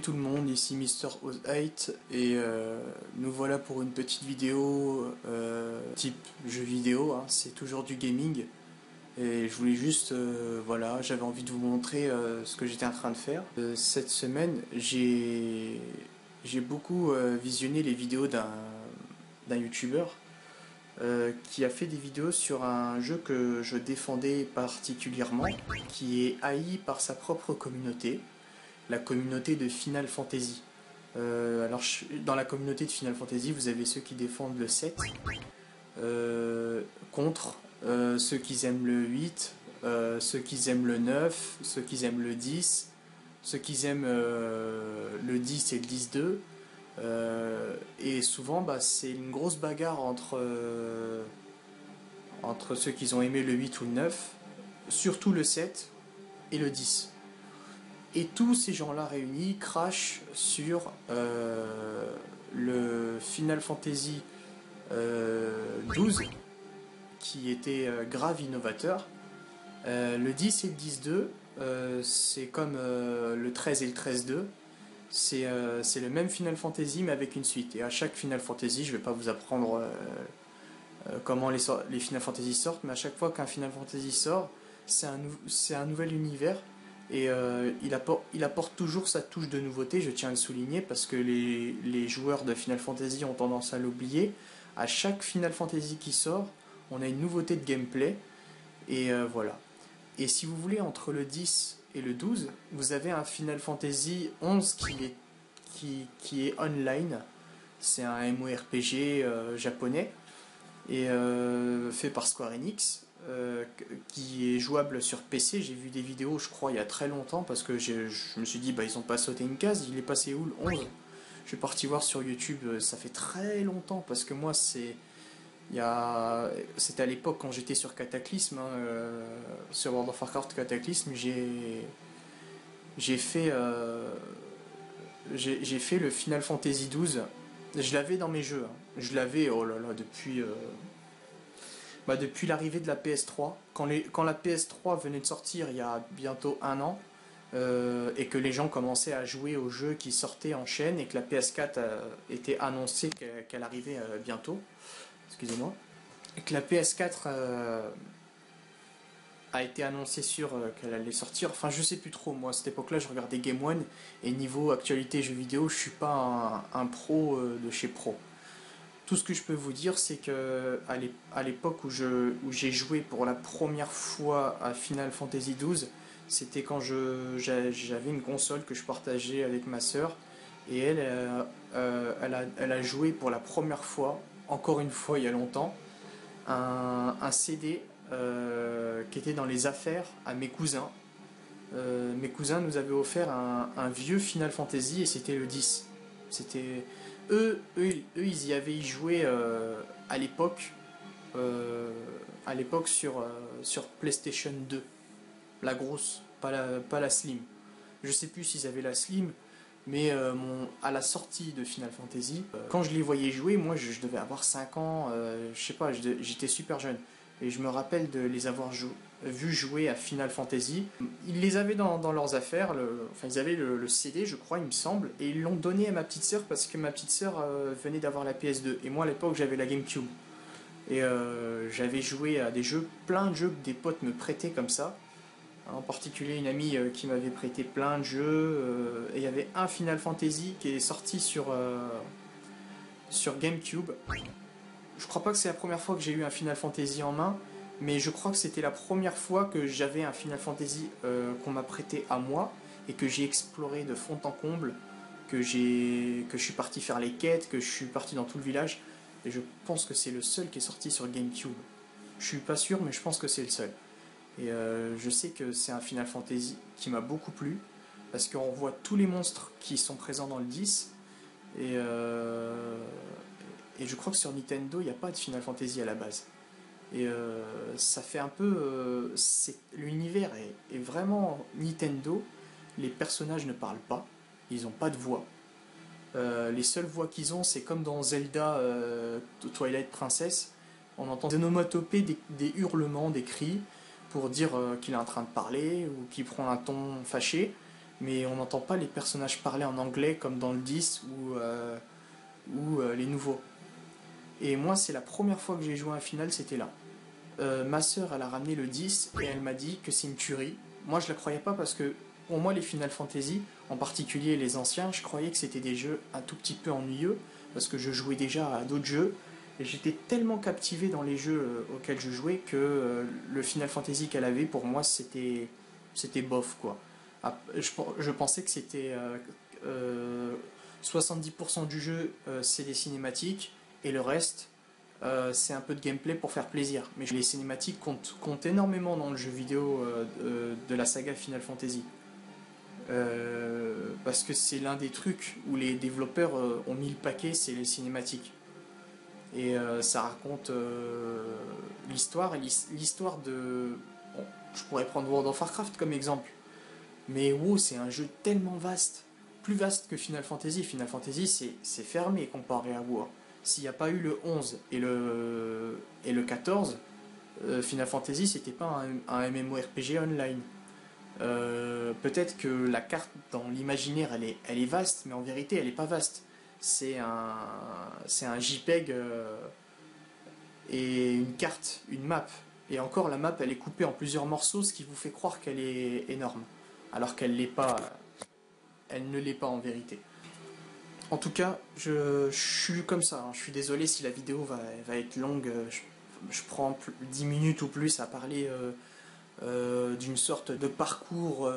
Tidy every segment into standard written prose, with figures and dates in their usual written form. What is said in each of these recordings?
Salut tout le monde, ici Mister Oz8 et nous voilà pour une petite vidéo type jeu vidéo, hein, c'est toujours du gaming et je voulais juste, voilà, j'avais envie de vous montrer ce que j'étais en train de faire. Cette semaine, j'ai beaucoup visionné les vidéos d'un youtubeur qui a fait des vidéos sur un jeu que je défendais particulièrement, qui est haï par sa propre communauté, la communauté de Final Fantasy. Alors, dans la communauté de Final Fantasy, vous avez ceux qui défendent le 7 contre ceux qui aiment le 8, ceux qui aiment le 9, ceux qui aiment le 10, ceux qui aiment le 10 et le 10-2. Et souvent, c'est une grosse bagarre entre ceux qui ont aimé le 8 ou le 9, surtout le 7 et le 10. Et tous ces gens-là réunis crachent sur le Final Fantasy 12, qui était grave innovateur. Le 10 et le 10-2, c'est comme le 13 et le 13-2. C'est le même Final Fantasy mais avec une suite. Et à chaque Final Fantasy, je vais pas vous apprendre comment les Final Fantasy sortent, mais à chaque fois qu'un Final Fantasy sort, c'est un nouvel univers. Et il apporte toujours sa touche de nouveauté, je tiens à le souligner, parce que les joueurs de Final Fantasy ont tendance à l'oublier. À chaque Final Fantasy qui sort, on a une nouveauté de gameplay, et voilà. Et si vous voulez, entre le 10 et le 12, vous avez un Final Fantasy 11 qui est online. C'est un MMORPG japonais, et fait par Square Enix. Qui est jouable sur PC. J'ai vu des vidéos, je crois, il y a très longtemps, parce que je me suis dit, ils ont pas sauté une case. Il est passé où le 11? Je suis parti voir sur YouTube, ça fait très longtemps, parce que moi, c'était à l'époque quand j'étais sur Cataclysme, hein, sur World of Warcraft Cataclysme, j'ai fait le Final Fantasy 12. Je l'avais dans mes jeux, hein. Je l'avais, oh là là, depuis l'arrivée de la PS3, quand la PS3 venait de sortir il y a bientôt un an, et que les gens commençaient à jouer aux jeux qui sortaient en chaîne, et que la PS4 était annoncée qu'elle arrivait bientôt, excusez-moi, et que la PS4 a été annoncée qu'elle allait sortir, enfin je sais plus trop, moi à cette époque là je regardais Game One, et niveau actualité jeux vidéo je suis pas un pro de chez pro. Tout ce que je peux vous dire, c'est que à l'époque où j'ai joué pour la première fois à Final Fantasy XII, c'était quand j'avais une console que je partageais avec ma sœur, et elle a joué pour la première fois, encore une fois il y a longtemps, un CD qui était dans les affaires à mes cousins. Mes cousins nous avaient offert un vieux Final Fantasy, et c'était le 10. C'était ils y avaient joué à l'époque sur PlayStation 2, la grosse, pas la Slim. Je sais plus s'ils avaient la Slim, mais à la sortie de Final Fantasy, quand je les voyais jouer, moi je devais avoir 5 ans, je sais pas, j'étais super jeune. Et je me rappelle de les avoir vus jouer à Final Fantasy. Ils les avaient dans leurs affaires, enfin ils avaient le CD je crois il me semble, et ils l'ont donné à ma petite sœur parce que ma petite sœur venait d'avoir la PS2, et moi à l'époque j'avais la GameCube. Et j'avais joué à plein de jeux que des potes me prêtaient comme ça. En particulier une amie qui m'avait prêté plein de jeux, et il y avait un Final Fantasy qui est sorti sur GameCube. Je crois pas que c'est la première fois que j'ai eu un Final Fantasy en main, mais je crois que c'était la première fois que j'avais un Final Fantasy qu'on m'a prêté à moi, et que j'ai exploré de fond en comble, que je suis parti faire les quêtes, que je suis parti dans tout le village, et je pense que c'est le seul qui est sorti sur GameCube. Je suis pas sûr, mais je pense que c'est le seul. Et je sais que c'est un Final Fantasy qui m'a beaucoup plu, parce qu'on voit tous les monstres qui sont présents dans le 10, et je crois que sur Nintendo, il n'y a pas de Final Fantasy à la base. Et ça fait un peu... l'univers est vraiment Nintendo. Les personnages ne parlent pas, ils n'ont pas de voix. Les seules voix qu'ils ont, c'est comme dans Zelda Twilight Princess. On entend des onomatopées, des hurlements, des cris, pour dire qu'il est en train de parler, ou qu'il prend un ton fâché. mais on n'entend pas les personnages parler en anglais comme dans le 10 ou les nouveaux. Et moi, c'est la première fois que j'ai joué à un final, c'était là. Ma sœur, elle a ramené le 10 et elle m'a dit que c'est une tuerie. Moi, je la croyais pas parce que pour moi, les Final Fantasy, en particulier les anciens, je croyais que c'était des jeux un tout petit peu ennuyeux parce que je jouais déjà à d'autres jeux et j'étais tellement captivé dans les jeux auxquels je jouais que le Final Fantasy qu'elle avait, pour moi, c'était bof quoi. Je pensais que c'était 70% du jeu, c'est des cinématiques et le reste, c'est un peu de gameplay pour faire plaisir. Mais les cinématiques comptent énormément dans le jeu vidéo de la saga Final Fantasy. Parce que c'est l'un des trucs où les développeurs ont mis le paquet, c'est les cinématiques. Et ça raconte l'histoire, l'histoire de... Bon, je pourrais prendre World of Warcraft comme exemple. Mais WoW, c'est un jeu tellement vaste, plus vaste que Final Fantasy. Final Fantasy, c'est fermé comparé à WoW. S'il n'y a pas eu le 11 et le 14, Final Fantasy, c'était pas un MMORPG online. Peut-être que la carte dans l'imaginaire, elle est vaste, mais en vérité, elle n'est pas vaste. C'est un JPEG et une carte, une map. Et encore, la map, elle est coupée en plusieurs morceaux, ce qui vous fait croire qu'elle est énorme. Alors qu'elle l'est pas, elle ne l'est pas en vérité. En tout cas, je suis comme ça. Hein. Je suis désolé si la vidéo va être longue. Je prends 10 minutes ou plus à parler d'une sorte de parcours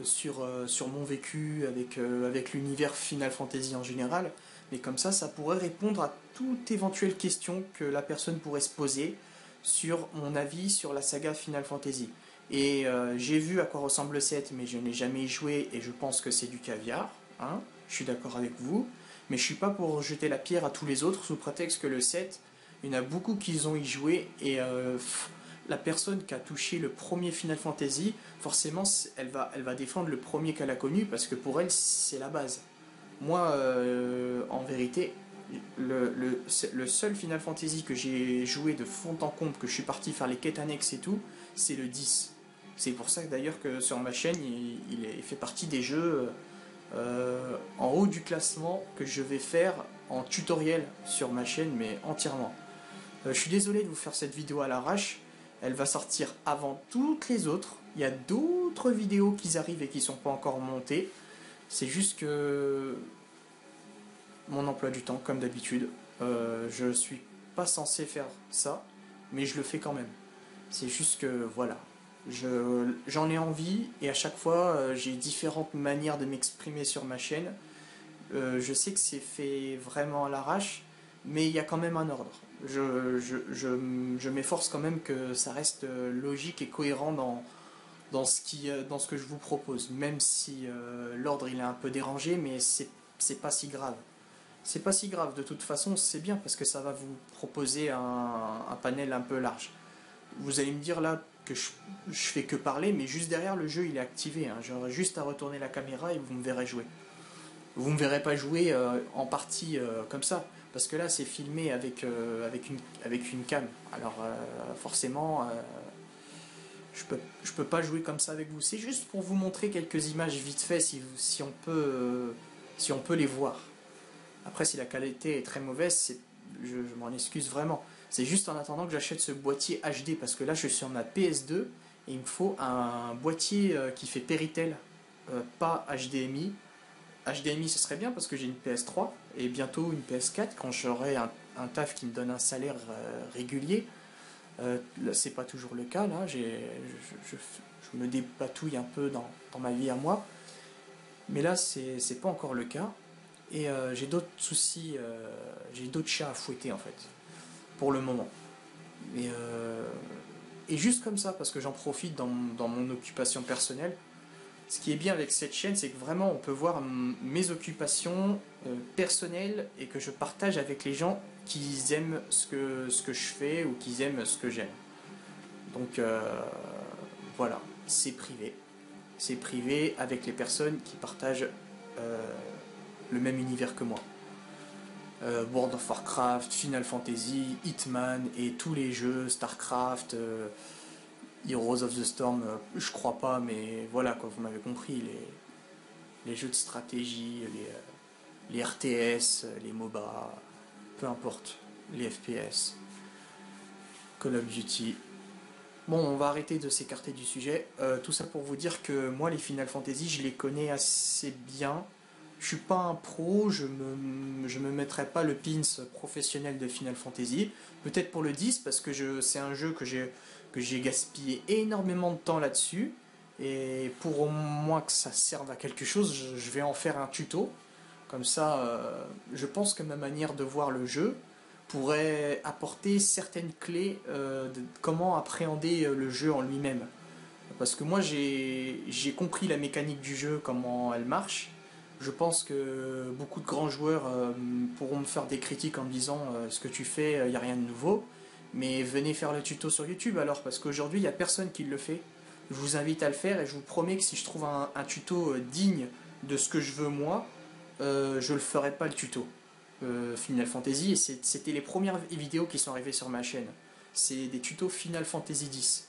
sur mon vécu avec l'univers Final Fantasy en général. Mais comme ça pourrait répondre à toute éventuelle question que la personne pourrait se poser sur mon avis sur la saga Final Fantasy. Et j'ai vu à quoi ressemble le 7, mais je n'ai jamais joué et je pense que c'est du caviar. Hein, je suis d'accord avec vous. Mais je suis pas pour jeter la pierre à tous les autres sous prétexte que le 7, il y en a beaucoup qui ont y joué et la personne qui a touché le premier Final Fantasy, forcément, elle va défendre le premier qu'elle a connu parce que pour elle, c'est la base. Moi, en vérité, le seul Final Fantasy que j'ai joué de fond en comble, que je suis parti faire les quêtes annexes et tout, c'est le 10. C'est pour ça d'ailleurs que sur ma chaîne, il fait partie des jeux en haut du classement que je vais faire en tutoriel sur ma chaîne, mais entièrement. Je suis désolé de vous faire cette vidéo à l'arrache. Elle va sortir avant toutes les autres. Il y a d'autres vidéos qui arrivent et qui ne sont pas encore montées. C'est juste que mon emploi du temps, comme d'habitude, je suis pas censé faire ça, mais je le fais quand même. C'est juste que voilà, j'en ai envie et à chaque fois j'ai différentes manières de m'exprimer sur ma chaîne. Je sais que c'est fait vraiment à l'arrache, mais il y a quand même un ordre. Je m'efforce quand même que ça reste logique et cohérent dans dans ce que je vous propose, même si l'ordre il est un peu dérangé, mais c'est pas si grave. C'est pas si grave, de toute façon, c'est bien parce que ça va vous proposer un panel un peu large. Vous allez me dire là que je fais que parler, mais juste derrière le jeu il est activé. Hein. J'aurai juste à retourner la caméra et vous me verrez jouer. Vous ne me verrez pas jouer en partie comme ça, parce que là c'est filmé avec une cam. Alors forcément, je peux pas jouer comme ça avec vous. C'est juste pour vous montrer quelques images vite fait si on peut les voir. Après, si la qualité est très mauvaise, je m'en excuse vraiment. C'est juste en attendant que j'achète ce boîtier HD, parce que là, je suis sur ma PS2 et il me faut un boîtier qui fait Péritel, pas HDMI. HDMI, ce serait bien parce que j'ai une PS3 et bientôt une PS4 quand j'aurai un taf qui me donne un salaire régulier. C'est pas toujours le cas, là. Je me dépatouille un peu dans ma vie à moi. Mais là, c'est pas encore le cas. Et j'ai d'autres soucis, j'ai d'autres chats à fouetter en fait, pour le moment. Et juste comme ça, parce que j'en profite dans mon occupation personnelle, ce qui est bien avec cette chaîne, c'est que vraiment on peut voir mes occupations personnelles et que je partage avec les gens qui aiment ce que je fais ou qui aiment ce que j'aime. Donc voilà, c'est privé. C'est privé avec les personnes qui partagent le même univers que moi. World of Warcraft, Final Fantasy, Hitman et tous les jeux, Starcraft, Heroes of the Storm, je crois pas, mais voilà quoi, vous m'avez compris, les jeux de stratégie, les RTS, les MOBA, peu importe, les FPS, Call of Duty. Bon, on va arrêter de s'écarter du sujet. Tout ça pour vous dire que moi, les Final Fantasy, je les connais assez bien. Je suis pas un pro, je me mettrai pas le pins professionnel de Final Fantasy. Peut-être pour le 10, parce que c'est un jeu que j'ai gaspillé énormément de temps là-dessus. Et pour au moins que ça serve à quelque chose, je vais en faire un tuto. Comme ça, je pense que ma manière de voir le jeu pourrait apporter certaines clés de comment appréhender le jeu en lui-même. Parce que moi, j'ai compris la mécanique du jeu, comment elle marche. Je pense que beaucoup de grands joueurs pourront me faire des critiques en me disant ce que tu fais, il n'y a rien de nouveau. Mais venez faire le tuto sur YouTube alors, parce qu'aujourd'hui, il n'y a personne qui le fait. Je vous invite à le faire et je vous promets que si je trouve un tuto digne de ce que je veux moi, je le ferai pas le tuto. Final Fantasy, et c'était les premières vidéos qui sont arrivées sur ma chaîne. C'est des tutos Final Fantasy X.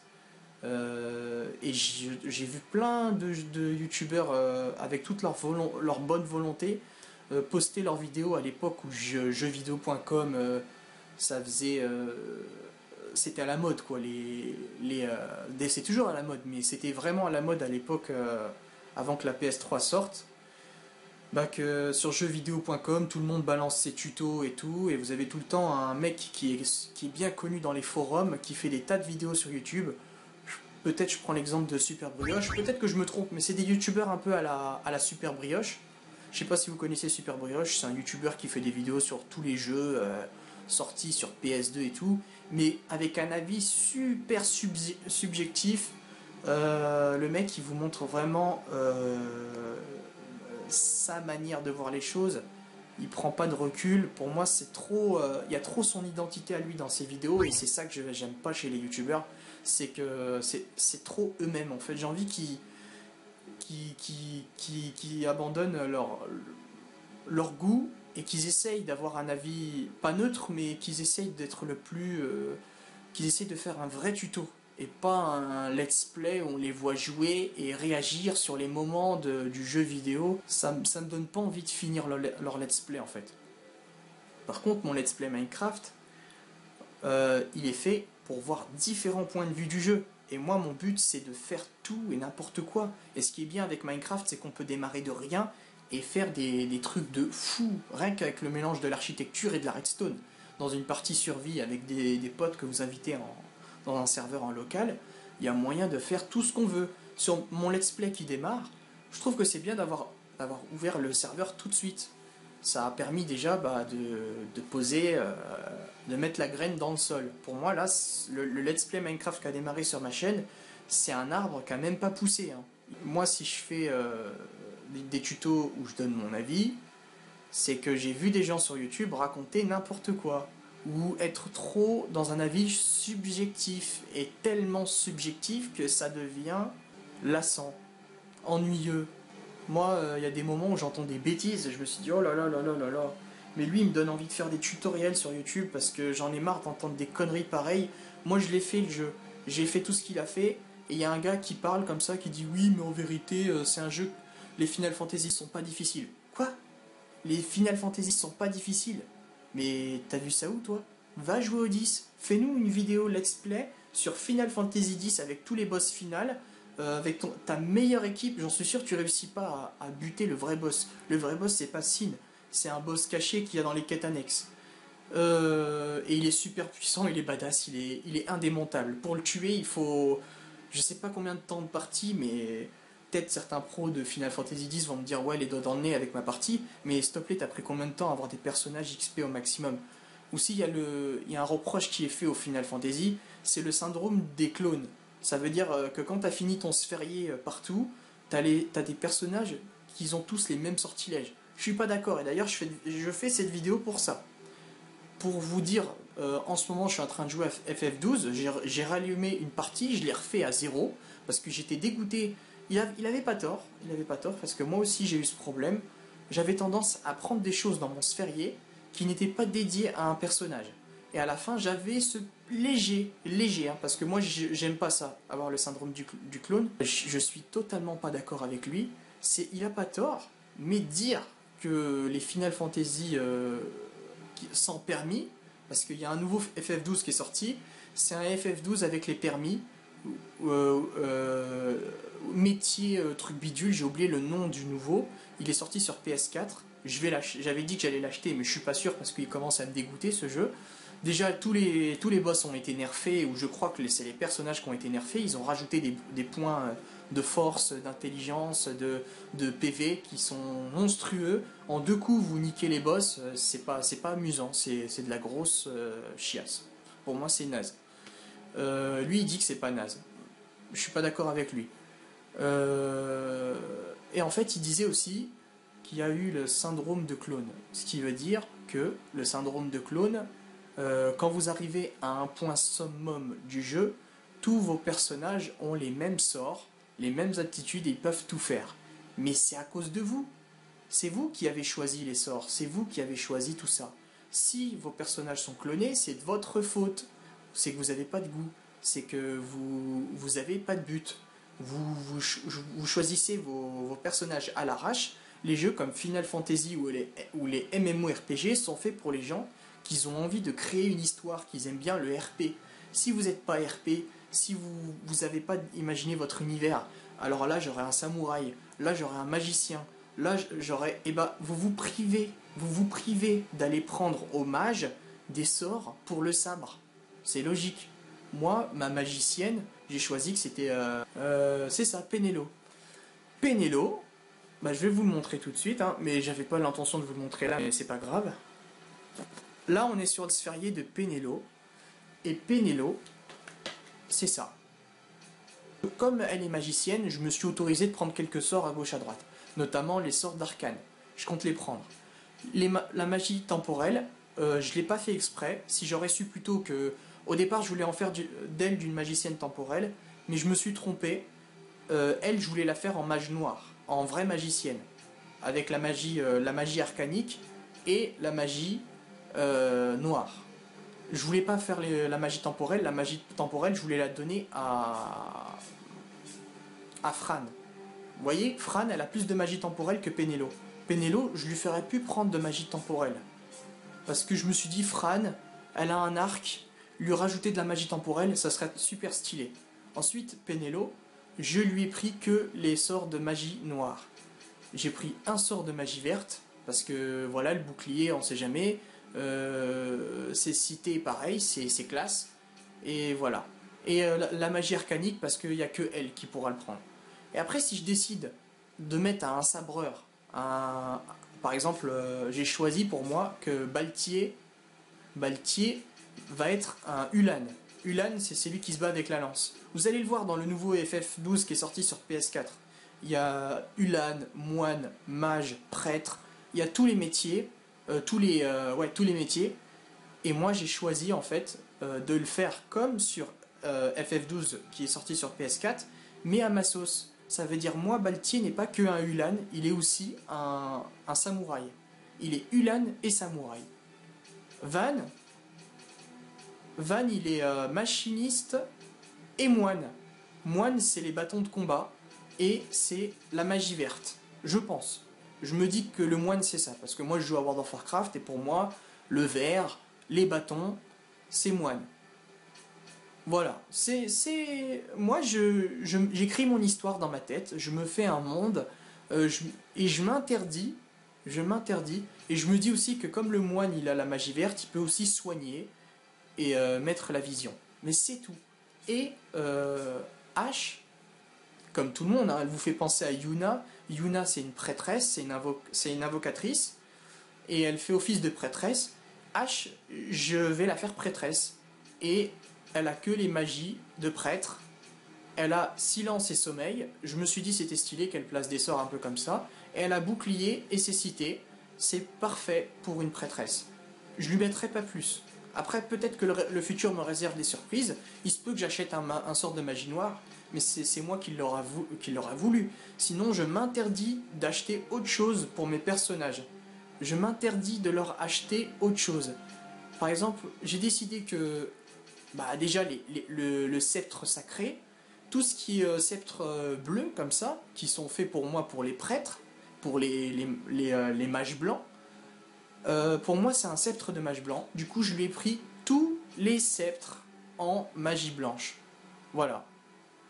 Et j'ai vu plein de youtubeurs avec toute leur bonne volonté poster leurs vidéos à l'époque où jeuxvideo.com ça faisait c'était à la mode quoi c'est toujours à la mode mais c'était vraiment à la mode à l'époque avant que la PS3 sorte, bah que sur jeuxvideo.com tout le monde balance ses tutos et tout, et vous avez tout le temps un mec qui est bien connu dans les forums qui fait des tas de vidéos sur YouTube. Peut-être je prends l'exemple de Super Brioche, peut-être que je me trompe, mais c'est des youtubeurs un peu à la Super Brioche. Je sais pas si vous connaissez Super Brioche, c'est un youtubeur qui fait des vidéos sur tous les jeux sortis sur PS2 et tout, mais avec un avis super subjectif. Le mec il vous montre vraiment sa manière de voir les choses. Il prend pas de recul. Pour moi, c'est trop. Il y a trop son identité à lui dans ses vidéos, et c'est ça que j'aime pas chez les youtubeurs. C'est que c'est trop eux-mêmes en fait. J'ai envie qu'ils abandonnent leur goût et qu'ils essayent d'avoir un avis pas neutre, mais qu'ils essayent d'être le plus. Qu'ils essayent de faire un vrai tuto et pas un let's play où on les voit jouer et réagir sur les moments du jeu vidéo. Ça me donne pas envie de finir leur let's play en fait. Par contre, mon let's play Minecraft, il est fait pour voir différents points de vue du jeu. Et moi, mon but, c'est de faire tout et n'importe quoi. Et ce qui est bien avec Minecraft, c'est qu'on peut démarrer de rien et faire des trucs de fou, rien qu'avec le mélange de l'architecture et de la redstone. Dans une partie survie avec des potes que vous invitez dans un serveur en local, il y a moyen de faire tout ce qu'on veut. Sur mon let's play qui démarre, je trouve que c'est bien d'avoir ouvert le serveur tout de suite. Ça a permis déjà de poser, de mettre la graine dans le sol. Pour moi, là, le let's play Minecraft qui a démarré sur ma chaîne, c'est un arbre qui a même pas poussé, hein. Moi, si je fais des tutos où je donne mon avis, c'est que j'ai vu des gens sur YouTube raconter n'importe quoi, ou être trop dans un avis subjectif, et tellement subjectif que ça devient lassant, ennuyeux. Moi, il y a des moments où j'entends des bêtises et je me suis dit oh là là là là là là. Mais lui, il me donne envie de faire des tutoriels sur YouTube parce que j'en ai marre d'entendre des conneries pareilles. Moi, je l'ai fait le jeu. J'ai fait tout ce qu'il a fait. Et il y a un gars qui parle comme ça, qui dit oui, mais en vérité, c'est un jeu. Les Final Fantasy sont pas difficiles. Quoi? Les Final Fantasy sont pas difficiles? Mais t'as vu ça où toi? Va jouer au 10. Fais-nous une vidéo let's play sur Final Fantasy X avec tous les boss finales. Avec ta meilleure équipe, j'en suis sûr, tu réussis pas à buter le vrai boss. Le vrai boss, c'est pas Sin, c'est un boss caché qu'il y a dans les quêtes annexes. Et il est super puissant, il est badass, il est indémontable. Pour le tuer, il faut. Je sais pas combien de temps de partie, mais peut-être certains pros de Final Fantasy X vont me dire ouais, les doigts dans le nez avec ma partie, mais s'il te plaît, t'as pris combien de temps à avoir des personnages XP au maximum? Aussi, il y a un reproche qui est fait au Final Fantasy, c'est le syndrome des clones. Ça veut dire que quand t'as fini ton sphérié partout, t'as des personnages qui ont tous les mêmes sortilèges. Je suis pas d'accord, et d'ailleurs je fais cette vidéo pour ça. Pour vous dire, en ce moment je suis en train de jouer à FF12, j'ai rallumé une partie, je l'ai refait à zéro, parce que j'étais dégoûté. Il avait pas tort, parce que moi aussi j'ai eu ce problème. J'avais tendance à prendre des choses dans mon sphérié qui n'étaient pas dédiées à un personnage. Et à la fin, j'avais ce léger, hein, parce que moi, j'aime pas ça, avoir le syndrome du clone. Je suis totalement pas d'accord avec lui. Il a pas tort, mais dire que les Final Fantasy sans permis, parce qu'il y a un nouveau FF12 qui est sorti, c'est un FF12 avec les permis, métier truc bidule, j'ai oublié le nom du nouveau, il est sorti sur PS4, j'avais dit que j'allais l'acheter, mais je suis pas sûr parce qu'il commence à me dégoûter ce jeu. Déjà, tous les boss ont été nerfés, ou je crois que c'est les personnages qui ont été nerfés. Ils ont rajouté des points de force, d'intelligence, de PV qui sont monstrueux. En 2 coups, vous niquez les boss, c'est pas amusant, c'est de la grosse chiasse. Pour moi, c'est naze. Lui, il dit que c'est pas naze. Je suis pas d'accord avec lui. Et en fait, il disait aussi qu'il y a eu le syndrome de clone. Ce qui veut dire que le syndrome de clone, quand vous arrivez à un point summum du jeu, tous vos personnages ont les mêmes sorts, les mêmes aptitudes et ils peuvent tout faire. Mais c'est à cause de vous. C'est vous qui avez choisi les sorts, c'est vous qui avez choisi tout ça. Si vos personnages sont clonés, c'est de votre faute. C'est que vous n'avez pas de goût, c'est que vous n'avez pas de but. Vous choisissez vos personnages à l'arrache. Les jeux comme Final Fantasy ou les MMORPG sont faits pour les gens qui ont envie de créer une histoire, qui aiment bien le RP. Si vous n'êtes pas RP, si vous n'avez pas imaginé votre univers, alors là j'aurais un samouraï, là j'aurais un magicien, là j'aurais... Et bah vous vous privez d'aller prendre au mage des sorts pour le sabre. C'est logique. Moi, ma magicienne, j'ai choisi que c'était... c'est ça, Penelo. Penelo, bah, je vais vous le montrer tout de suite, hein, mais j'avais pas l'intention de vous le montrer là, mais c'est pas grave. Là, on est sur le sphérié de Penelo, et Penelo, c'est ça. Comme elle est magicienne, je me suis autorisé de prendre quelques sorts à gauche à droite, notamment les sorts d'arcane. Je compte les prendre. La magie temporelle, je l'ai pas fait exprès. Si j'aurais su plutôt que... Au départ, je voulais en faire d'elle d'une magicienne temporelle, mais je me suis trompé. Elle, je voulais la faire en mage noir, en vraie magicienne, avec la magie arcanique et la magie noire. Je voulais pas faire la magie temporelle. La magie temporelle, je voulais la donner à Fran. Vous voyez, Fran, elle a plus de magie temporelle que Penelo. Penelo, je lui ferais plus prendre de magie temporelle. Parce que je me suis dit, Fran, elle a un arc, lui rajouter de la magie temporelle, ça serait super stylé. Ensuite, Penelo, je lui ai pris que les sorts de magie noire. J'ai pris un sort de magie verte, parce que voilà, le bouclier, on sait jamais. C'est cité pareil, c'est classe. Et voilà. Et la magie arcanique, parce qu'il n'y a que elle qui pourra le prendre. Et après, si je décide de mettre un sabreur, par exemple, j'ai choisi pour moi que Baltier va être un Ulan. Ulan, c'est celui qui se bat avec la lance. Vous allez le voir dans le nouveau FF12 qui est sorti sur PS4. Il y a Ulan, moine, mage, prêtre. Il y a tous les métiers, tous les métiers. Et moi, j'ai choisi en fait de le faire comme sur FF12 qui est sorti sur PS4, mais à ma sauce. Ça veut dire, moi, Baltier n'est pas que un Ulan, il est aussi un samouraï. Il est Ulan et samouraï. Van, il est machiniste et moine. Moine, c'est les bâtons de combat et c'est la magie verte. Je pense. Je me dis que le moine, c'est ça. Parce que moi, je joue à World of Warcraft et pour moi, le vert, les bâtons, c'est moine. Voilà, moi j'écris mon histoire dans ma tête, je me fais un monde et je m'interdis, et je me dis aussi que comme le moine il a la magie verte, il peut aussi soigner et mettre la vision. Mais c'est tout. Et Ash, comme tout le monde, hein, elle vous fait penser à Yuna. Yuna c'est une prêtresse, c'est une invocatrice, et elle fait office de prêtresse. Ash, je vais la faire prêtresse, et elle a que les magies de prêtre. Elle a silence et sommeil. Je me suis dit c'était stylé qu'elle place des sorts un peu comme ça. Et elle a bouclier et cécité. C'est parfait pour une prêtresse. Je lui mettrai pas plus. Après peut-être que le futur me réserve des surprises. Il se peut que j'achète un sort de magie noire. Mais c'est moi qui l'aura voulu. Sinon je m'interdis d'acheter autre chose pour mes personnages. Je m'interdis de leur acheter autre chose. Par exemple, j'ai décidé que bah, déjà le sceptre sacré, tout ce qui est sceptre bleu comme ça, qui sont faits pour moi pour les prêtres, pour les mages blancs, pour moi c'est un sceptre de mage blanc. Du coup je lui ai pris tous les sceptres en magie blanche. Voilà,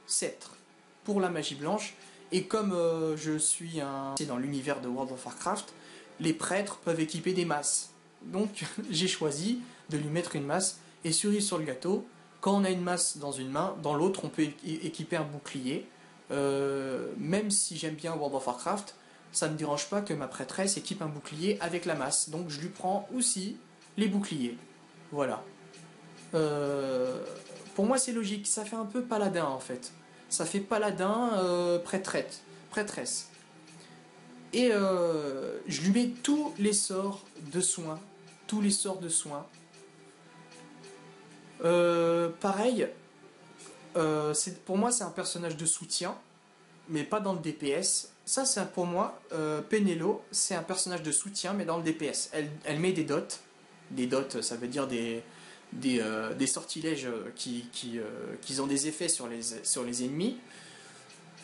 sceptre pour la magie blanche. Et comme je suis dans l'univers de World of Warcraft, les prêtres peuvent équiper des masses. Donc j'ai choisi de lui mettre une masse. Et cerise sur le gâteau, quand on a une masse dans une main, dans l'autre on peut équiper un bouclier. Même si j'aime bien World of Warcraft, ça ne me dérange pas que ma prêtresse équipe un bouclier avec la masse. Donc je lui prends aussi les boucliers. Voilà. Pour moi c'est logique, ça fait un peu paladin en fait. Ça fait paladin prêtresse. Et je lui mets tous les sorts de soins. Tous les sorts de soins. Pareil, pour moi c'est un personnage de soutien, mais pas dans le DPS. Ça c'est pour moi, Penelo, c'est un personnage de soutien, mais dans le DPS. Elle met des dots. Des dots, ça veut dire des sortilèges qui ont des effets sur les ennemis.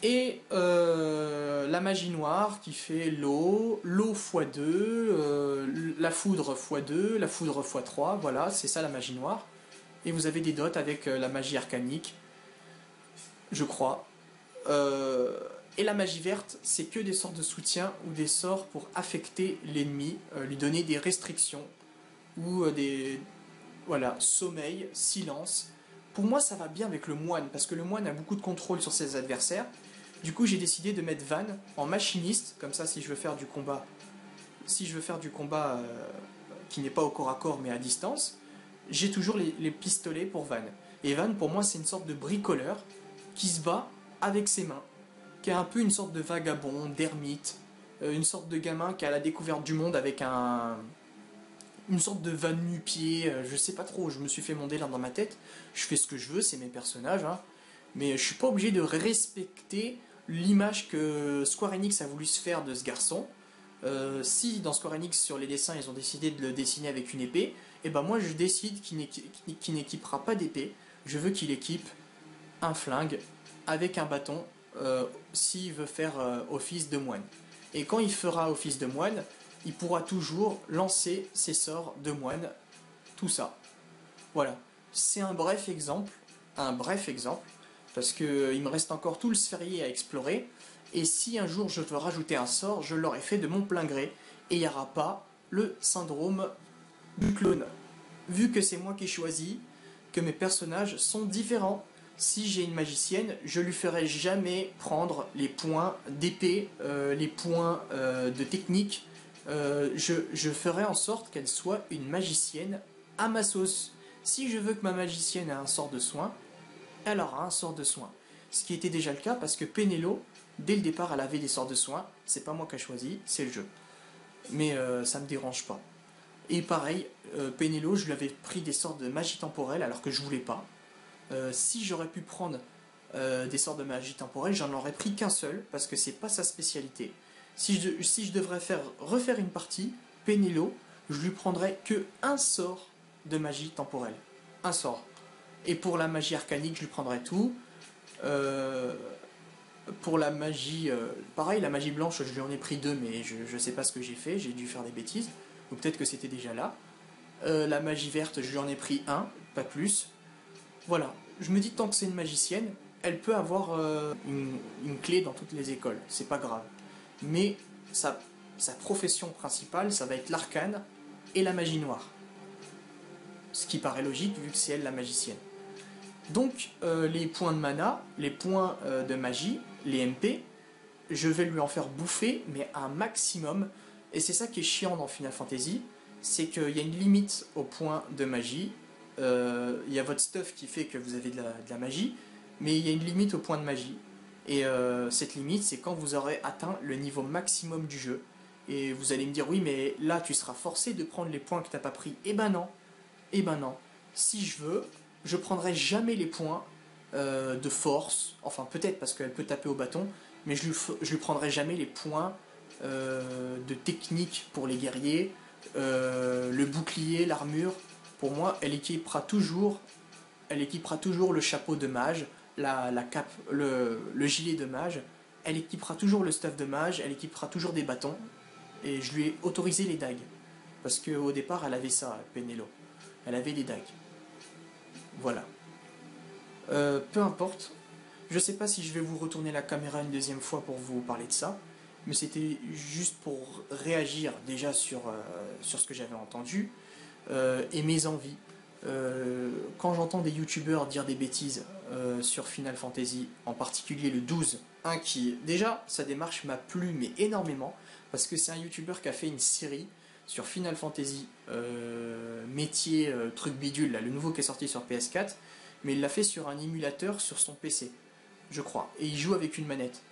Et la magie noire qui fait l'eau x2, la foudre x2, la foudre x3, voilà, c'est ça la magie noire. Et vous avez des dots avec la magie arcanique, je crois. Et la magie verte, c'est que des sorts de soutien ou des sorts pour affecter l'ennemi, lui donner des restrictions ou voilà, sommeil, silence. Pour moi, ça va bien avec le moine, parce que le moine a beaucoup de contrôle sur ses adversaires. Du coup, j'ai décidé de mettre Van en machiniste, comme ça, si je veux faire du combat, qui n'est pas au corps à corps mais à distance, j'ai toujours les pistolets pour Van. Et Van, pour moi, c'est une sorte de bricoleur qui se bat avec ses mains, qui est un peu une sorte de vagabond, d'ermite, une sorte de gamin qui a la découverte du monde avec une sorte de Van nu-pied, je sais pas trop, je me suis fait mon délire dans ma tête, je fais ce que je veux, c'est mes personnages, hein, mais je suis pas obligé de respecter l'image que Square Enix a voulu se faire de ce garçon. Si dans Square Enix sur les dessins ils ont décidé de le dessiner avec une épée, et ben moi je décide qu'il n'équipera pas d'épée, je veux qu'il équipe un flingue avec un bâton s'il veut faire office de moine. Et quand il fera office de moine, il pourra toujours lancer ses sorts de moine, tout ça. Voilà, c'est un bref exemple, parce qu'il me reste encore tout le sphérié à explorer, et si un jour je veux rajouter un sort, je l'aurai fait de mon plein gré, et il n'y aura pas le syndrome du clone. Vu que c'est moi qui ai choisi, que mes personnages sont différents. Si j'ai une magicienne, je lui ferai jamais prendre les points d'épée, les points de technique. Je ferai en sorte qu'elle soit une magicienne à ma sauce. Si je veux que ma magicienne ait un sort de soin, elle aura un sort de soin. Ce qui était déjà le cas parce que Penelo, dès le départ, elle avait des sorts de soin. C'est pas moi qui ai choisi, c'est le jeu. Mais ça me dérange pas. Et pareil, Penelo, je lui avais pris des sorts de magie temporelle alors que je voulais pas. Si j'aurais pu prendre des sorts de magie temporelle, j'en aurais pris qu'un seul parce que c'est pas sa spécialité. Si je devrais refaire une partie, Penelo, je lui prendrais que un sort de magie temporelle. Un sort. Et pour la magie arcanique, je lui prendrais tout. Pour la magie, pareil, la magie blanche, je lui en ai pris deux, mais je sais pas ce que j'ai fait, j'ai dû faire des bêtises. Ou peut-être que c'était déjà là. La magie verte, je lui en ai pris un, pas plus. Voilà, je me dis tant que c'est une magicienne, elle peut avoir une clé dans toutes les écoles, c'est pas grave. Mais sa profession principale, ça va être l'arcane et la magie noire. Ce qui paraît logique vu que c'est elle la magicienne. Donc les points de mana, les points de magie, les MP, je vais lui en faire bouffer, mais un maximum. Et c'est ça qui est chiant dans Final Fantasy, c'est qu'il y a une limite aux points de magie. Il y a votre stuff qui fait que vous avez de la magie, mais il y a une limite aux points de magie. Et cette limite, c'est quand vous aurez atteint le niveau maximum du jeu. Et vous allez me dire, oui, mais là, tu seras forcé de prendre les points que tu n'as pas pris. Eh ben non. Eh ben non. Si je veux, je prendrai jamais les points de force. Enfin, peut-être parce qu'elle peut taper au bâton, mais je lui prendrai jamais les points de technique pour les guerriers, le bouclier, l'armure. pour moi, elle équipera toujours le chapeau de mage, la cape, le gilet de mage, elle équipera toujours le stuff de mage, elle équipera toujours des bâtons, et je lui ai autorisé les dagues. Parce qu'au départ, elle avait ça, Penelo. Elle avait les dagues. Voilà. Peu importe. Je sais pas si je vais vous retourner la caméra une deuxième fois pour vous parler de ça, mais c'était juste pour réagir déjà sur ce que j'avais entendu et mes envies. Quand j'entends des youtubeurs dire des bêtises sur Final Fantasy, en particulier le 12, qui déjà sa démarche m'a plu mais énormément, parce que c'est un youtubeur qui a fait une série sur Final Fantasy métier truc bidule, là, le nouveau qui est sorti sur PS4, mais il l'a fait sur un émulateur sur son PC, je crois, et il joue avec une manette.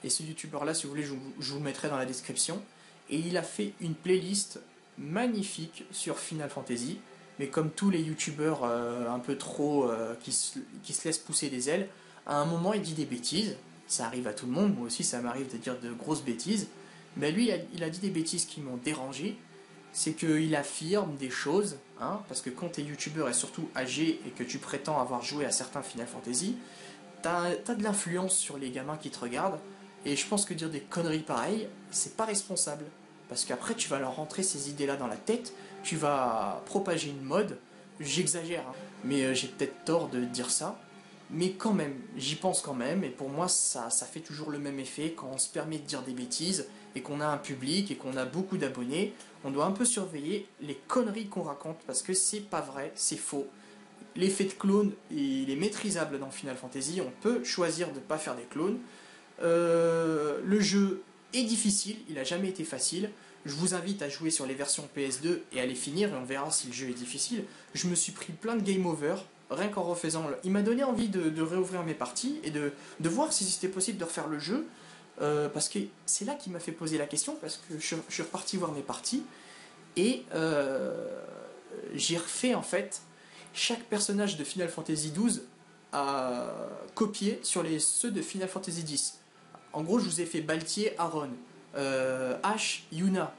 Et ce youtubeur là, si vous voulez, je vous le mettrai dans la description, et il a fait une playlist magnifique sur Final Fantasy, mais comme tous les youtubeurs un peu trop qui se laissent pousser des ailes, à un moment il dit des bêtises, ça arrive à tout le monde, moi aussi ça m'arrive de dire de grosses bêtises, mais lui il a dit des bêtises qui m'ont dérangé, c'est qu'il affirme des choses, hein, parce que quand t'es youtubeur et surtout âgé et que tu prétends avoir joué à certains Final Fantasy, t'as de l'influence sur les gamins qui te regardent, et je pense que dire des conneries pareilles, c'est pas responsable. Parce qu'après, tu vas leur rentrer ces idées-là dans la tête, tu vas propager une mode, j'exagère, hein, mais j'ai peut-être tort de dire ça, mais quand même, j'y pense quand même, et pour moi, ça fait toujours le même effet quand on se permet de dire des bêtises, et qu'on a un public, et qu'on a beaucoup d'abonnés, on doit un peu surveiller les conneries qu'on raconte, parce que c'est pas vrai, c'est faux. L'effet de clone, il est maîtrisable dans Final Fantasy, on peut choisir de ne pas faire des clones. Le jeu est difficile, il n'a jamais été facile. Je vous invite à jouer sur les versions PS2 et à les finir, et on verra si le jeu est difficile. Je me suis pris plein de game over, rien qu'en refaisant. Il m'a donné envie de réouvrir mes parties et de voir si c'était possible de refaire le jeu. Parce que c'est là qui m'a fait poser la question, parce que je suis reparti voir mes parties, et j'ai refait en fait chaque personnage de Final Fantasy XII à copier sur ceux de Final Fantasy X. En gros, je vous ai fait Baltier, Aaron, Ash, Yuna,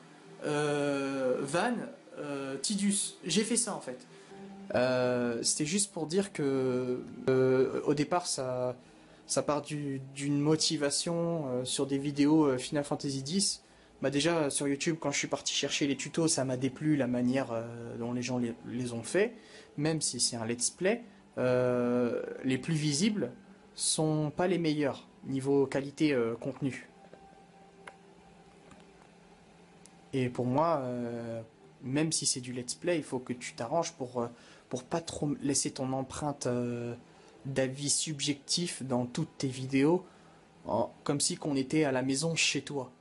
Van, Tidus. J'ai fait ça en fait. C'était juste pour dire que au départ, ça part d'une motivation sur des vidéos Final Fantasy X. Bah déjà sur YouTube, quand je suis parti chercher les tutos, ça m'a déplu la manière dont les gens les ont fait, même si c'est un let's play. Les plus visibles sont pas les meilleurs niveau qualité contenu. Et pour moi, même si c'est du let's play, il faut que tu t'arranges pour pas trop laisser ton empreinte d'avis subjectif dans toutes tes vidéos, comme si qu'on était à la maison chez toi.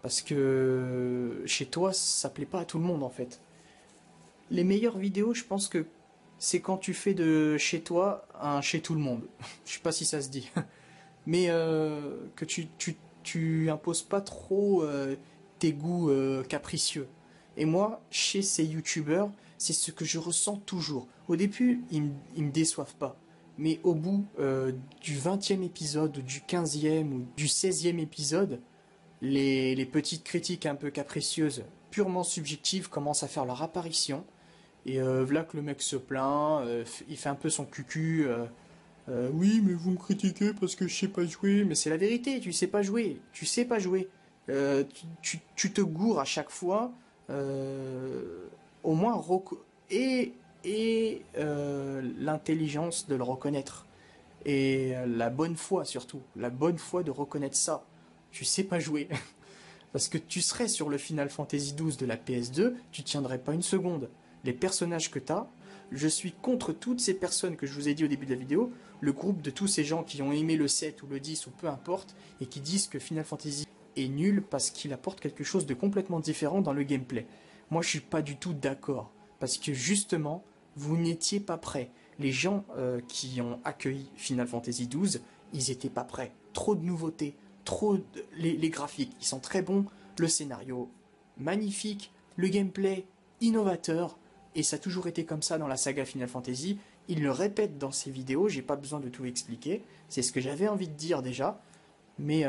Parce que chez toi, ça plaît pas à tout le monde en fait. Les meilleures vidéos, je pense que c'est quand tu fais de chez toi un chez tout le monde. Je sais pas si ça se dit. Mais que tu imposes pas trop tes goûts capricieux. Et moi, chez ces youtubeurs, c'est ce que je ressens toujours. Au début, ils me déçoivent pas. Mais au bout du 20e épisode, ou du 15e, ou du 16e épisode, les petites critiques un peu capricieuses, purement subjectives, commencent à faire leur apparition. Et voilà que le mec se plaint, il fait un peu son cucu. Oui, mais vous me critiquez parce que je sais pas jouer. Mais c'est la vérité, tu sais pas jouer. Tu sais pas jouer. Tu te gourres à chaque fois. Au moins, l'intelligence de le reconnaître. Et la bonne foi surtout. La bonne foi de reconnaître ça. Tu sais pas jouer. Parce que tu serais sur le Final Fantasy XII de la PS2, tu tiendrais pas une seconde. Les personnages que t'as, je suis contre toutes ces personnes que je vous ai dit au début de la vidéo, le groupe de tous ces gens qui ont aimé le 7 ou le 10 ou peu importe, et qui disent que Final Fantasy est nul parce qu'il apporte quelque chose de complètement différent dans le gameplay. Moi je suis pas du tout d'accord, parce que justement, vous n'étiez pas prêts. Les gens qui ont accueilli Final Fantasy XII, ils étaient pas prêts. Trop de nouveautés, les graphiques, ils sont très bons, le scénario magnifique, le gameplay innovateur, et ça a toujours été comme ça dans la saga Final Fantasy. Il le répète dans ses vidéos, j'ai pas besoin de tout expliquer, c'est ce que j'avais envie de dire déjà, mais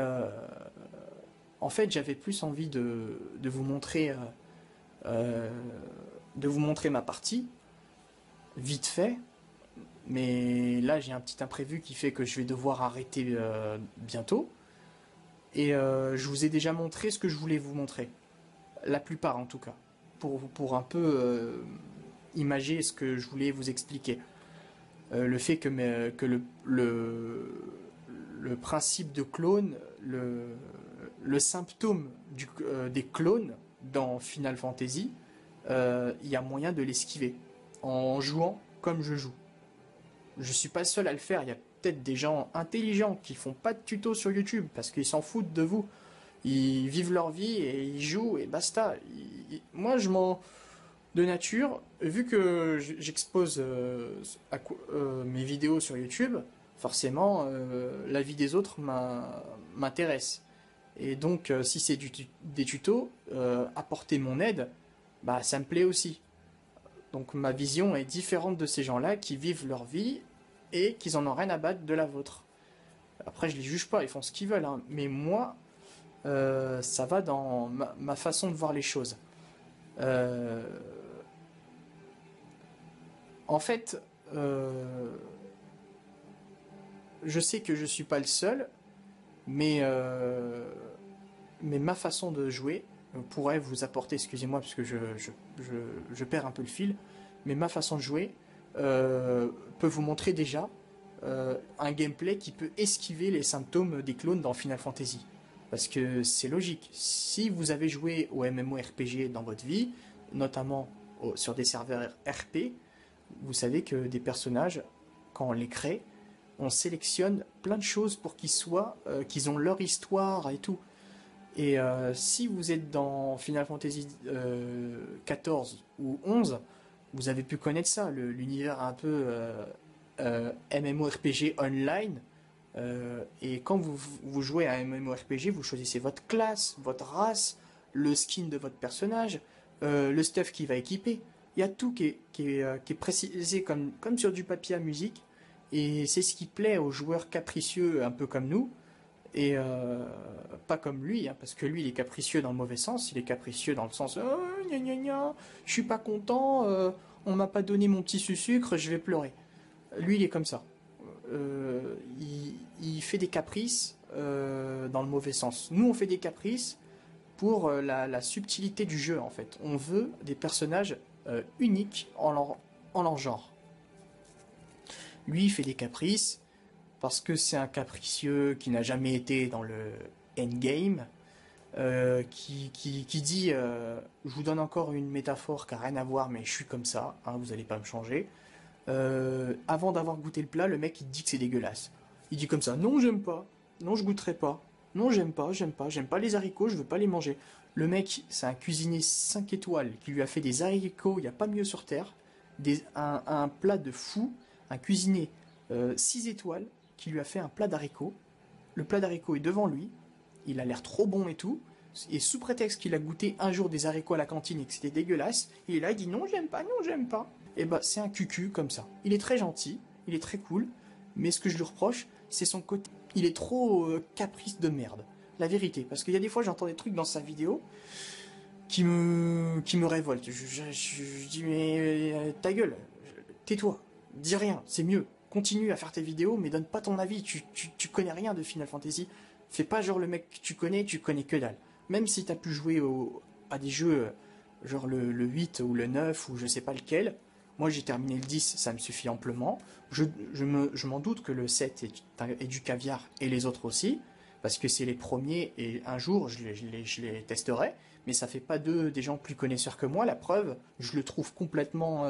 en fait j'avais plus envie de vous montrer ma partie, vite fait, mais là j'ai un petit imprévu qui fait que je vais devoir arrêter bientôt. Et je vous ai déjà montré ce que je voulais vous montrer. La plupart en tout cas. Pour un peu imager ce que je voulais vous expliquer. Le fait que le principe de clone, le symptôme des clones dans Final Fantasy, il y a moyen de l'esquiver en jouant comme je joue. Je suis pas le seul à le faire, il y a peut-être des gens intelligents qui font pas de tutos sur YouTube parce qu'ils s'en foutent de vous. Ils vivent leur vie et ils jouent et basta. Moi, je m'en de nature, vu que j'expose mes vidéos sur YouTube, forcément, la vie des autres m'intéresse. Et donc, si c'est des tutos, apporter mon aide, bah, ça me plaît aussi. Donc, ma vision est différente de ces gens-là qui vivent leur vie et qui en ont rien à battre de la vôtre. Après, je les juge pas, ils font ce qu'ils veulent, hein. Mais moi, ça va dans ma façon de voir les choses. Euh, En fait, je sais que je suis pas le seul, mais ma façon de jouer pourrait vous apporter, excusez-moi parce que je perds un peu le fil, mais ma façon de jouer peut vous montrer déjà un gameplay qui peut esquiver les symptômes des clones dans Final Fantasy. Parce que c'est logique, si vous avez joué au MMORPG dans votre vie, notamment sur des serveurs RP, vous savez que des personnages, quand on les crée, on sélectionne plein de choses pour qu'ils ont leur histoire et tout. Et si vous êtes dans Final Fantasy 14 ou 11, vous avez pu connaître ça, l'univers un peu MMORPG online. Et quand vous jouez à un MMORPG, vous choisissez votre classe, votre race, le skin de votre personnage, le stuff qui va équiper. Il y a tout qui est précisé comme sur du papier à musique. Et c'est ce qui plaît aux joueurs capricieux un peu comme nous. Et pas comme lui, hein, parce que lui il est capricieux dans le mauvais sens. Il est capricieux dans le sens gna gna gna, je suis pas content, on m'a pas donné mon petit sucre, je vais pleurer. Lui il est comme ça. Il fait des caprices dans le mauvais sens. Nous on fait des caprices pour la subtilité du jeu en fait. On veut des personnages uniques en leur genre. Lui, il fait des caprices parce que c'est un capricieux qui n'a jamais été dans le endgame, qui dit, je vous donne encore une métaphore qui n'a rien à voir, mais je suis comme ça, hein, vous n'allez pas me changer. Avant d'avoir goûté le plat, le mec il dit que c'est dégueulasse. Il dit comme ça, non j'aime pas, non je goûterai pas, non j'aime pas les haricots, je veux pas les manger. Le mec, c'est un cuisinier 5 étoiles qui lui a fait des haricots, il n'y a pas mieux sur terre, un plat de fou, un cuisinier 6 étoiles qui lui a fait un plat d'haricots. Le plat d'haricots est devant lui, il a l'air trop bon et tout, et sous prétexte qu'il a goûté un jour des haricots à la cantine et que c'était dégueulasse, il est là, il dit non j'aime pas, non j'aime pas. Et bah c'est un cucu comme ça. Il est très gentil, il est très cool, mais ce que je lui reproche, c'est son côté. Il est trop caprice de merde. La vérité, parce qu'il y a des fois j'entends des trucs dans sa vidéo qui me révoltent. Je dis mais ta gueule, tais-toi, dis rien, c'est mieux. Continue à faire tes vidéos, mais donne pas ton avis. Tu connais rien de Final Fantasy. Fais pas genre le mec que tu connais que dalle. Même si t'as pu jouer à des jeux genre le 8 ou le 9 ou je sais pas lequel, moi j'ai terminé le 10, ça me suffit amplement. Je m'en doute que le 7 est du caviar et les autres aussi, parce que c'est les premiers et un jour je les testerai, mais ça fait pas d'eux des gens plus connaisseurs que moi. La preuve, je le trouve complètement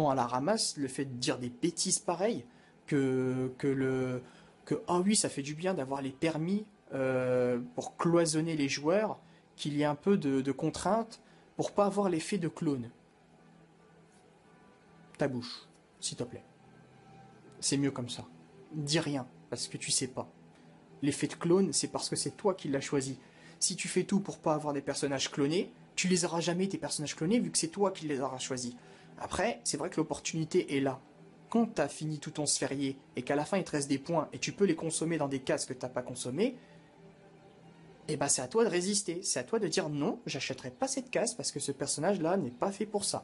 à la ramasse, le fait de dire des bêtises pareilles, que ah oui, ça fait du bien d'avoir les permis pour cloisonner les joueurs, qu'il y ait un peu de contraintes pour pas avoir l'effet de clone. Ta bouche, s'il te plaît. C'est mieux comme ça. Dis rien, parce que tu sais pas. L'effet de clone, c'est parce que c'est toi qui l'as choisi. Si tu fais tout pour pas avoir des personnages clonés, tu les auras jamais tes personnages clonés vu que c'est toi qui les auras choisis. Après, c'est vrai que l'opportunité est là. Quand t'as fini tout ton sphérié et qu'à la fin il te reste des points et tu peux les consommer dans des cases que t'as pas consommées, et bah c'est à toi de résister. C'est à toi de dire non, j'achèterai pas cette case parce que ce personnage là n'est pas fait pour ça.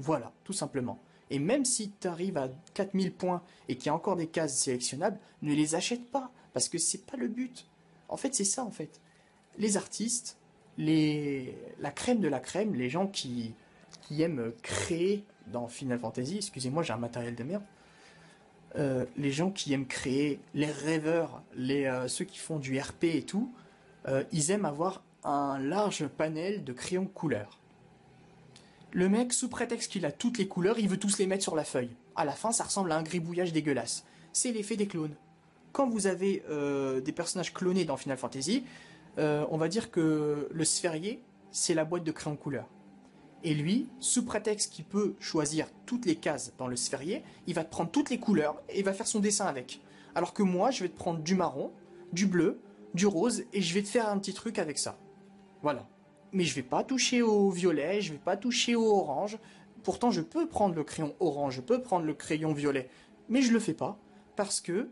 Voilà, tout simplement. Et même si tu arrives à 4000 points et qu'il y a encore des cases sélectionnables, ne les achète pas, parce que c'est pas le but. En fait, c'est ça, en fait. Les artistes, la crème de la crème, les gens qui aiment créer dans Final Fantasy, excusez-moi, j'ai un matériel de merde, les gens qui aiment créer, les rêveurs, ceux qui font du RP et tout, ils aiment avoir un large panel de crayons de couleur. Le mec, sous prétexte qu'il a toutes les couleurs, il veut tous les mettre sur la feuille. À la fin, ça ressemble à un gribouillage dégueulasse. C'est l'effet des clones. Quand vous avez des personnages clonés dans Final Fantasy, on va dire que le sphérié, c'est la boîte de crayons de couleur. Et lui, sous prétexte qu'il peut choisir toutes les cases dans le sphérié, il va te prendre toutes les couleurs et il va faire son dessin avec. Alors que moi, je vais te prendre du marron, du bleu, du rose et je vais te faire un petit truc avec ça. Voilà. Mais je vais pas toucher au violet, je vais pas toucher au orange. Pourtant, je peux prendre le crayon orange, je peux prendre le crayon violet. Mais je le fais pas parce que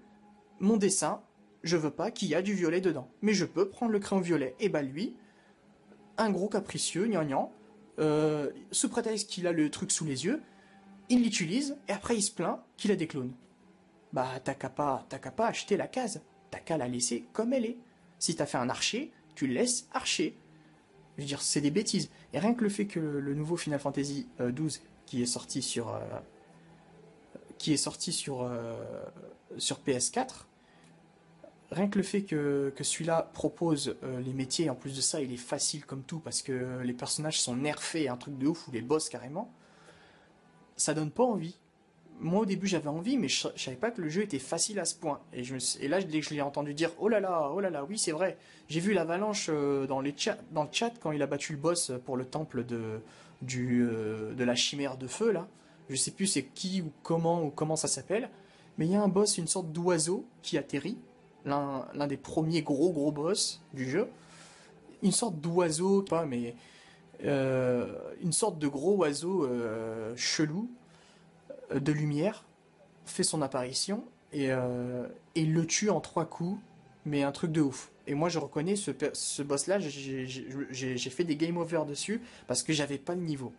mon dessin, je veux pas qu'il y a du violet dedans. Mais je peux prendre le crayon violet. Et bah lui, un gros capricieux, gnangnan, sous prétexte qu'il a le truc sous les yeux, il l'utilise et après il se plaint qu'il a des clones. Bah t'as qu'à pas acheter la case, t'as qu'à la laisser comme elle est. Si t'as fait un archer, tu le laisses archer. Je veux dire, c'est des bêtises. Et rien que le fait que le nouveau Final Fantasy XII qui est sorti sur PS4, rien que le fait que celui-là propose les métiers, en plus de ça, il est facile comme tout parce que les personnages sont nerfés, un truc de ouf, ou les boss carrément, ça donne pas envie. Moi au début j'avais envie, mais je savais pas que le jeu était facile à ce point. Et là, dès que je l'ai entendu dire oh là là, oui c'est vrai. J'ai vu l'avalanche dans le chat quand il a battu le boss pour le temple de la chimère de feu là. Je sais plus c'est qui ou comment ça s'appelle. Mais il y a un boss, une sorte d'oiseau qui atterrit. L'un des premiers gros boss du jeu. Une sorte d'oiseau, pas mais une sorte de gros oiseau chelou de lumière fait son apparition et il le tue en 3 coups, mais un truc de ouf. Et moi je reconnais ce boss-là, j'ai fait des game over dessus parce que j'avais pas le niveau.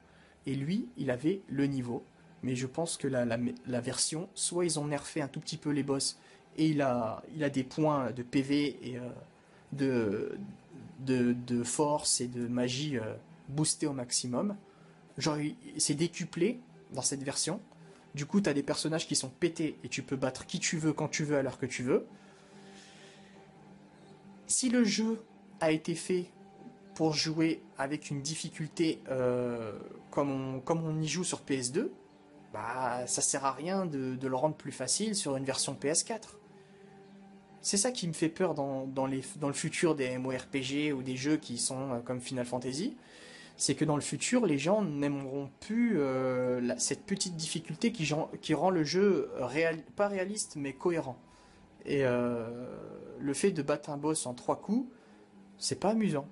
Et lui, il avait le niveau. Mais je pense que la version, soit ils ont nerfé un tout petit peu les boss et il a des points de PV et de, de force et de magie boostés au maximum. Genre, c'est décuplé dans cette version. Du coup, t'as des personnages qui sont pétés et tu peux battre qui tu veux, quand tu veux, à l'heure que tu veux. Si le jeu a été fait pour jouer avec une difficulté comme on y joue sur PS2, bah ça sert à rien de le rendre plus facile sur une version PS4. C'est ça qui me fait peur dans le futur des MMORPG ou des jeux qui sont comme Final Fantasy. C'est que dans le futur, les gens n'aimeront plus cette petite difficulté qui rend le jeu pas réaliste mais cohérent. Et le fait de battre un boss en 3 coups, c'est pas amusant.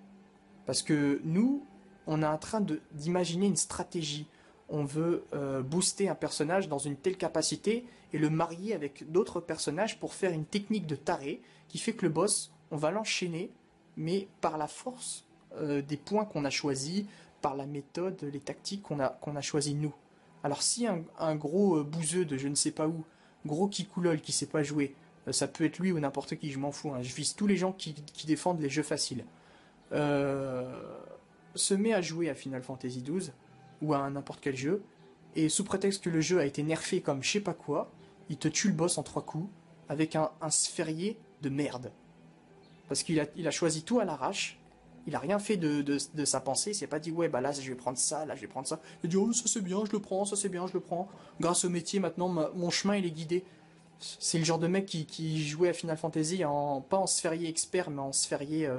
Parce que nous, on est en train d'imaginer une stratégie. On veut booster un personnage dans une telle capacité et le marier avec d'autres personnages pour faire une technique de taré qui fait que le boss, on va l'enchaîner, mais par la force des points qu'on a choisis, par la méthode, les tactiques qu'on a choisi nous. Alors si un gros bouseux de je ne sais pas où, gros kikoulol qui sait pas jouer, ça peut être lui ou n'importe qui, je m'en fous, hein, je vise tous les gens qui défendent les jeux faciles, se met à jouer à Final Fantasy XII ou à n'importe quel jeu, et sous prétexte que le jeu a été nerfé comme je sais pas quoi, il te tue le boss en 3 coups avec un sphérié de merde. Parce qu'il a choisi tout à l'arrache, il a rien fait de sa pensée, il s'est pas dit ouais bah là je vais prendre ça, là je vais prendre ça. Il a dit oh ça c'est bien, je le prends, ça c'est bien, je le prends. Grâce au métier maintenant mon chemin il est guidé. C'est le genre de mec qui jouait à Final Fantasy pas en sphérié expert mais en sphérié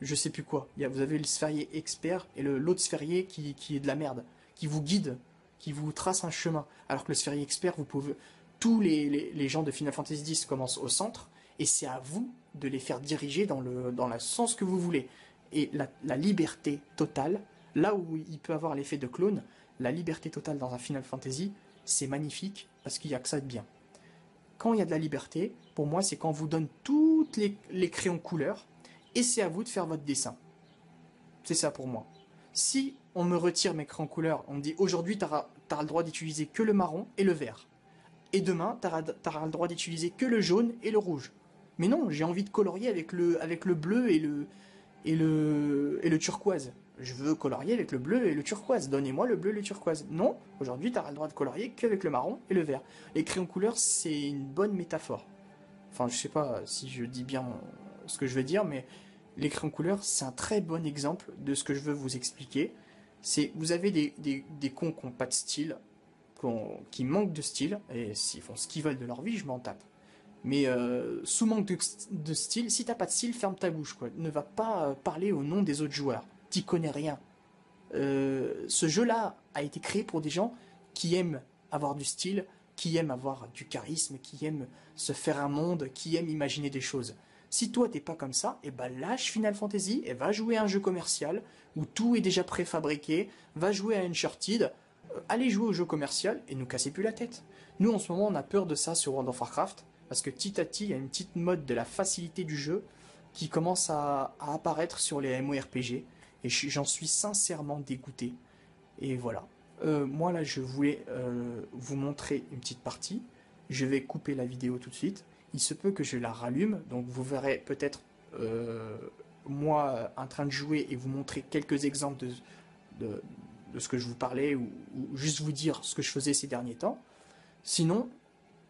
je sais plus quoi. Vous avez le sphérié expert et l'autre sphérié qui est de la merde, qui vous guide, qui vous trace un chemin. Alors que le sphérié expert, vous pouvez tous les gens de Final Fantasy X commencent au centre et c'est à vous de les faire diriger dans le sens que vous voulez. Et la liberté totale, là où il peut avoir l'effet de clone, la liberté totale dans un Final Fantasy, c'est magnifique parce qu'il n'y a que ça de bien. Quand il y a de la liberté, pour moi, c'est quand on vous donne toutes les crayons couleurs et c'est à vous de faire votre dessin. C'est ça pour moi. Si on me retire mes crayons couleur, on me dit aujourd'hui tu auras le droit d'utiliser que le marron et le vert. Et demain, tu auras le droit d'utiliser que le jaune et le rouge. Mais non, j'ai envie de colorier avec le bleu et le turquoise. Je veux colorier avec le bleu et le turquoise. Donnez-moi le bleu et le turquoise. Non, aujourd'hui, tu auras le droit de colorier qu'avec le marron et le vert. Les crayons couleur, c'est une bonne métaphore. Enfin, je sais pas si je dis bien ce que je veux dire, mais les crayons couleur, c'est un très bon exemple de ce que je veux vous expliquer. C'est, vous avez des cons qui n'ont pas de style, qui manquent de style, et s'ils font ce qu'ils veulent de leur vie, je m'en tape. Mais sous manque de style, si t'as pas de style, ferme ta bouche, quoi. Ne va pas parler au nom des autres joueurs. T'y connais rien. Ce jeu-là a été créé pour des gens qui aiment avoir du style, qui aiment avoir du charisme, qui aiment se faire un monde, qui aiment imaginer des choses. Si toi t'es pas comme ça, et ben lâche Final Fantasy et va jouer à un jeu commercial où tout est déjà préfabriqué, va jouer à Uncharted, allez jouer au jeu commercial et nous cassez plus la tête. Nous en ce moment on a peur de ça sur World of Warcraft, parce que petit à petit il y a une petite mode de la facilité du jeu qui commence à apparaître sur les MMORPG, et j'en suis sincèrement dégoûté. Et voilà. Moi là je voulais vous montrer une petite partie. Je vais couper la vidéo tout de suite. Il se peut que je la rallume, donc vous verrez peut-être moi en train de jouer et vous montrer quelques exemples de ce que je vous parlais, ou juste vous dire ce que je faisais ces derniers temps. Sinon,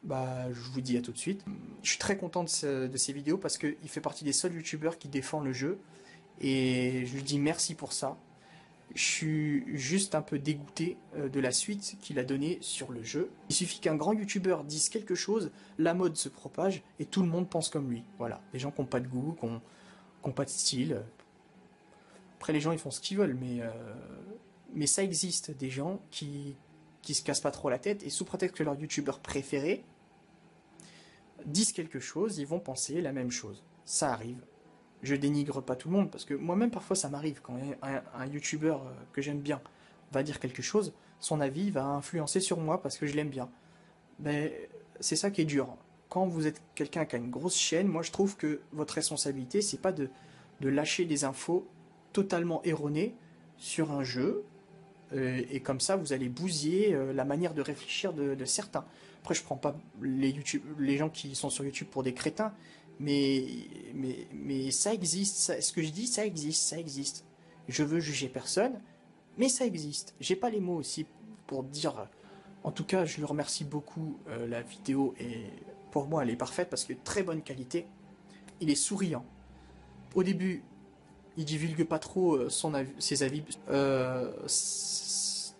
bah, je vous dis à tout de suite. Je suis très content de ces vidéos parce qu'il fait partie des seuls youtubeurs qui défendent le jeu, et je lui dis merci pour ça. Je suis juste un peu dégoûté de la suite qu'il a donnée sur le jeu. Il suffit qu'un grand youtubeur dise quelque chose, la mode se propage et tout le monde pense comme lui. Voilà, des gens qui n'ont pas de goût, qui n'ont pas de style. Après, les gens ils font ce qu'ils veulent, mais ça existe, des gens qui se cassent pas trop la tête, et sous prétexte que leur youtubeur préféré disent quelque chose, ils vont penser la même chose. Ça arrive. Je dénigre pas tout le monde, parce que moi-même parfois ça m'arrive quand un youtubeur que j'aime bien va dire quelque chose, son avis va influencer sur moi parce que je l'aime bien. Mais c'est ça qui est dur. Quand vous êtes quelqu'un qui a une grosse chaîne, moi je trouve que votre responsabilité c'est pas de lâcher des infos totalement erronées sur un jeu, et comme ça vous allez bousiller la manière de réfléchir de certains. Après je prends pas les gens qui sont sur YouTube pour des crétins, mais ça existe, ce que je dis, ça existe, ça existe. Je veux juger personne, mais ça existe. J'ai pas les mots aussi pour dire. En tout cas, je lui remercie beaucoup. La vidéo est, pour moi, elle est parfaite parce que très bonne qualité. Il est souriant. Au début, il divulgue pas trop ses avis.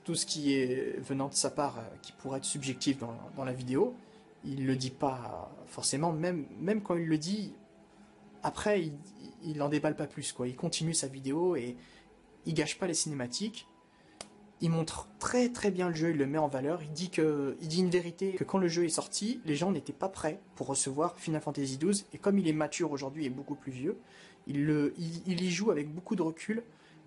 Tout ce qui est venant de sa part, qui pourrait être subjectif dans la vidéo, il le dit pas forcément, même quand il le dit, après il en déballe pas plus, quoi. Il continue sa vidéo et il gâche pas les cinématiques. Il montre très très bien le jeu, il le met en valeur. Il dit une vérité, que quand le jeu est sorti, les gens n'étaient pas prêts pour recevoir Final Fantasy XII, et comme il est mature aujourd'hui et beaucoup plus vieux, il y joue avec beaucoup de recul.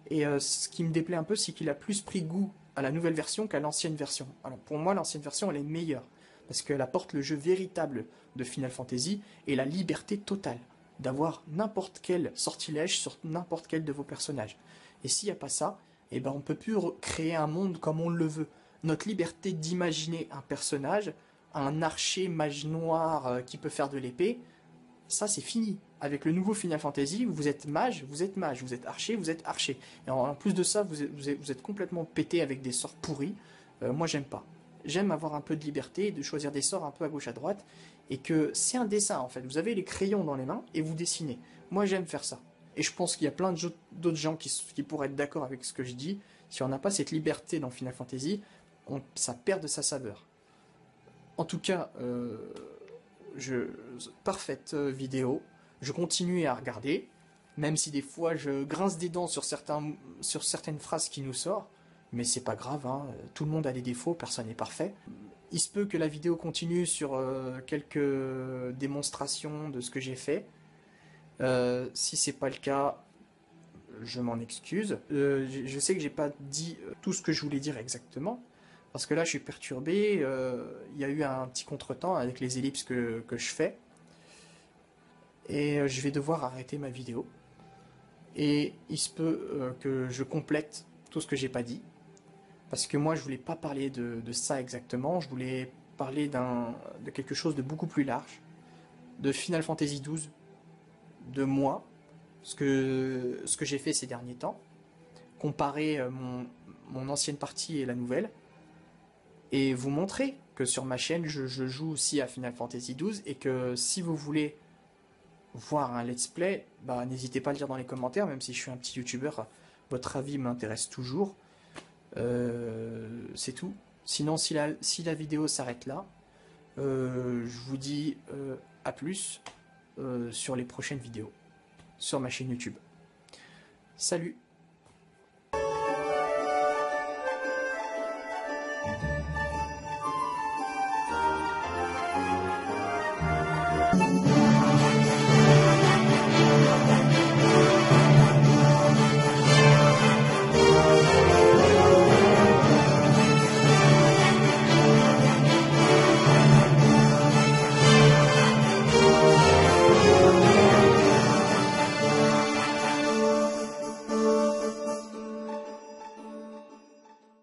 Et ce qui me déplaît un peu, c'est qu'il a plus pris goût à la nouvelle version qu'à l'ancienne version. Alors pour moi, l'ancienne version, elle est meilleure, parce qu'elle apporte le jeu véritable de Final Fantasy et la liberté totale d'avoir n'importe quel sortilège sur n'importe quel de vos personnages. Et s'il n'y a pas ça, eh ben on peut plus créer un monde comme on le veut. Notre liberté d'imaginer un personnage, un archer mage noir qui peut faire de l'épée, ça c'est fini. Avec le nouveau Final Fantasy, vous êtes mage, vous êtes mage, vous êtes archer, vous êtes archer. Et en plus de ça, vous êtes complètement pété avec des sorts pourris. Moi j'aime pas. J'aime avoir un peu de liberté, de choisir des sorts un peu à gauche à droite, et que c'est un dessin en fait. Vous avez les crayons dans les mains et vous dessinez. Moi j'aime faire ça. Et je pense qu'il y a plein d'autres gens qui pourraient être d'accord avec ce que je dis. Si on n'a pas cette liberté dans Final Fantasy, ça perd de sa saveur. En tout cas, parfaite vidéo. Je continue à regarder, même si des fois je grince des dents sur certaines phrases qui nous sortent. Mais c'est pas grave, hein. Tout le monde a des défauts, personne n'est parfait. Il se peut que la vidéo continue sur quelques démonstrations de ce que j'ai fait. Si c'est pas le cas, je m'en excuse. Je sais que j'ai pas dit tout ce que je voulais dire exactement, parce que là je suis perturbé. Il y a eu un petit contretemps avec les ellipses que je fais, et je vais devoir arrêter ma vidéo. Et il se peut que je complète tout ce que j'ai pas dit. Parce que moi, je voulais pas parler de ça exactement. Je voulais parler de quelque chose de beaucoup plus large. De Final Fantasy XII, de moi, ce que j'ai fait ces derniers temps. Comparer mon ancienne partie et la nouvelle. Et vous montrer que sur ma chaîne, je joue aussi à Final Fantasy XII. Et que si vous voulez voir un let's play, bah, n'hésitez pas à le dire dans les commentaires. Même si je suis un petit youtubeur, votre avis m'intéresse toujours. C'est tout. Sinon, si la vidéo s'arrête là, je vous dis à plus sur les prochaines vidéos sur ma chaîne YouTube. Salut!